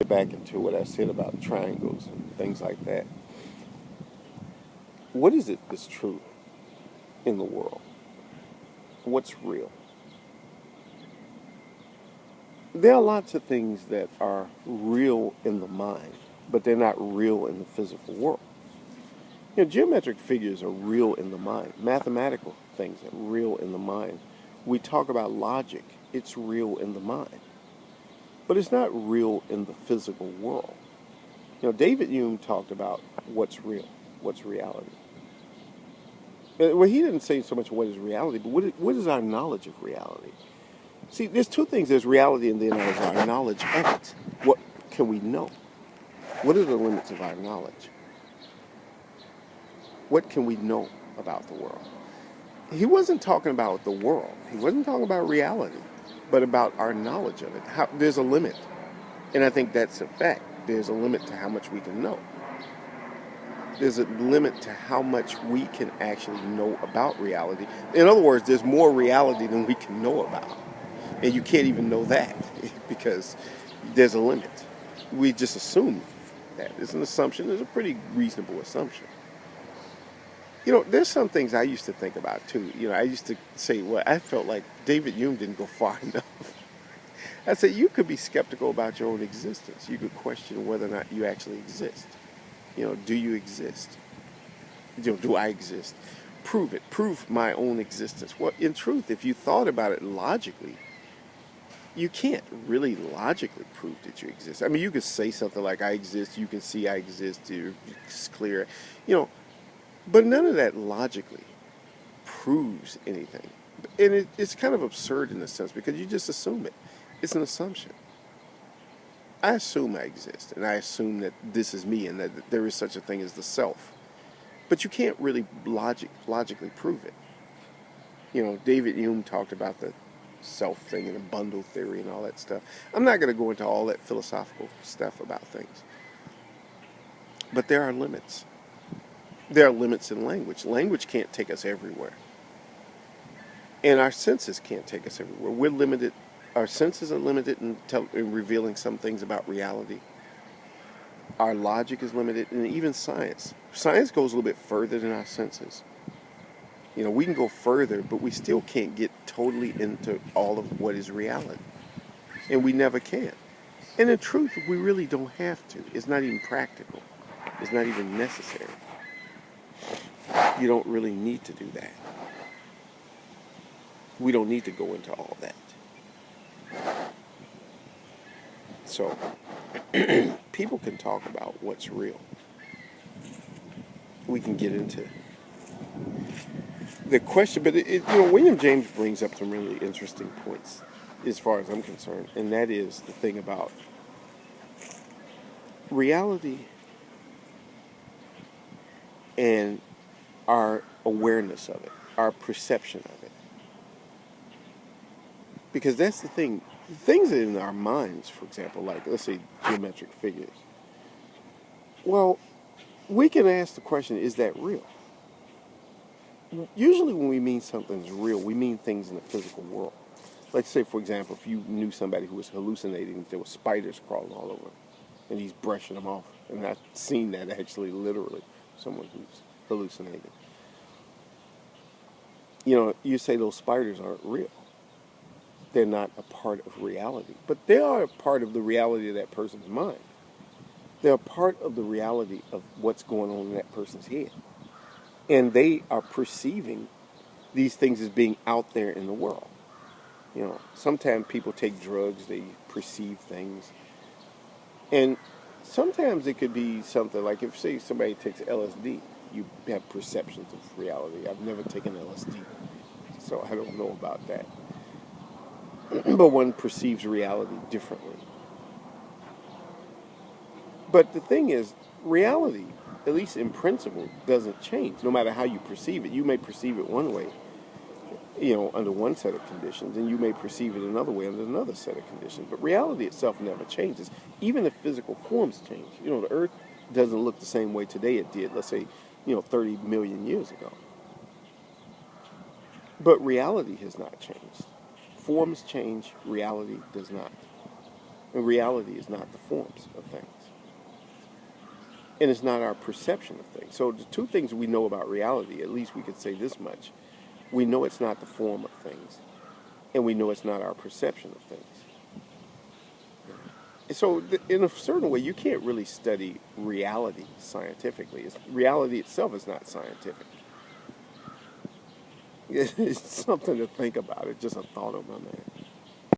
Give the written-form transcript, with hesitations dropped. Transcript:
back into what I said about triangles and things like that. What is it that's true in the world? What's real? There are lots of things that are real in the mind, but they're not real in the physical world. Geometric figures are real in the mind. Mathematical things are real in the mind. We talk about logic. It's real in the mind. But it's not real in the physical world. David Hume talked about what's real, what's reality. Well, he didn't say so much what is reality, but what is our knowledge of reality? See, there's two things. There's reality and then there's our knowledge of it. What can we know? What are the limits of our knowledge? What can we know about the world? He wasn't talking about the world. He wasn't talking about reality, but about our knowledge of it. There's a limit. And I think that's a fact. There's a limit to how much we can know. There's a limit to how much we can actually know about reality. In other words, there's more reality than we can know about. And you can't even know that because there's a limit. We just assume that. It's an assumption. It's a pretty reasonable assumption. There's some things I used to think about, too. I used to say, well, I felt like David Hume didn't go far enough. I said, you could be skeptical about your own existence. You could question whether or not you actually exist. Do you exist? Do I exist? Prove it. Prove my own existence. Well, in truth, if you thought about it logically, you can't really logically prove that you exist. I mean, you could say something like, I exist, you can see I exist, it's clear. But none of that logically proves anything. And it's kind of absurd in a sense because you just assume it. It's an assumption. I assume I exist, and I assume that this is me and that there is such a thing as the self. But you can't really logically prove it. David Hume talked about the self thing and the bundle theory and all that stuff. I'm not going to go into all that philosophical stuff about things. But there are limits. There are limits in language. Language can't take us everywhere. And our senses can't take us everywhere. We're limited. Our senses are limited in revealing some things about reality. Our logic is limited, and even science. Science goes a little bit further than our senses. We can go further, but we still can't get totally into all of what is reality. And we never can. And in truth, we really don't have to. It's not even practical. It's not even necessary. You don't really need to do that. We don't need to go into all that. So, people can talk about what's real. We can get into the question, but William James brings up some really interesting points as far as I'm concerned, and that is the thing about reality and our awareness of it, our perception of it. Because that's the thing. Things in our minds, for example, like, let's say, geometric figures. Well, we can ask the question, is that real? Usually when we mean something's real, we mean things in the physical world. Let's say, for example, if you knew somebody who was hallucinating, there were spiders crawling all over him, and he's brushing them off. And I've seen that actually, literally, someone who's hallucinating. You say those spiders aren't real. They're not a part of reality. But they are a part of the reality of that person's mind. They're a part of the reality of what's going on in that person's head. And they are perceiving these things as being out there in the world. Sometimes people take drugs, they perceive things. And sometimes it could be something like, if, say, somebody takes LSD, you have perceptions of reality. I've never taken LSD, so I don't know about that. But one perceives reality differently. But the thing is, reality, at least in principle, doesn't change, no matter how you perceive it. You may perceive it one way, under one set of conditions, and you may perceive it another way under another set of conditions. But reality itself never changes, even if physical forms change. The Earth doesn't look the same way today it did, let's say, 30 million years ago. But reality has not changed. Forms change, reality does not. And reality is not the forms of things. And it's not our perception of things. So the two things we know about reality, at least we could say this much. We know it's not the form of things. And we know it's not our perception of things. And so in a certain way, you can't really study reality scientifically. Reality itself is not scientific. It's something to think about. It's just a thought of my mind.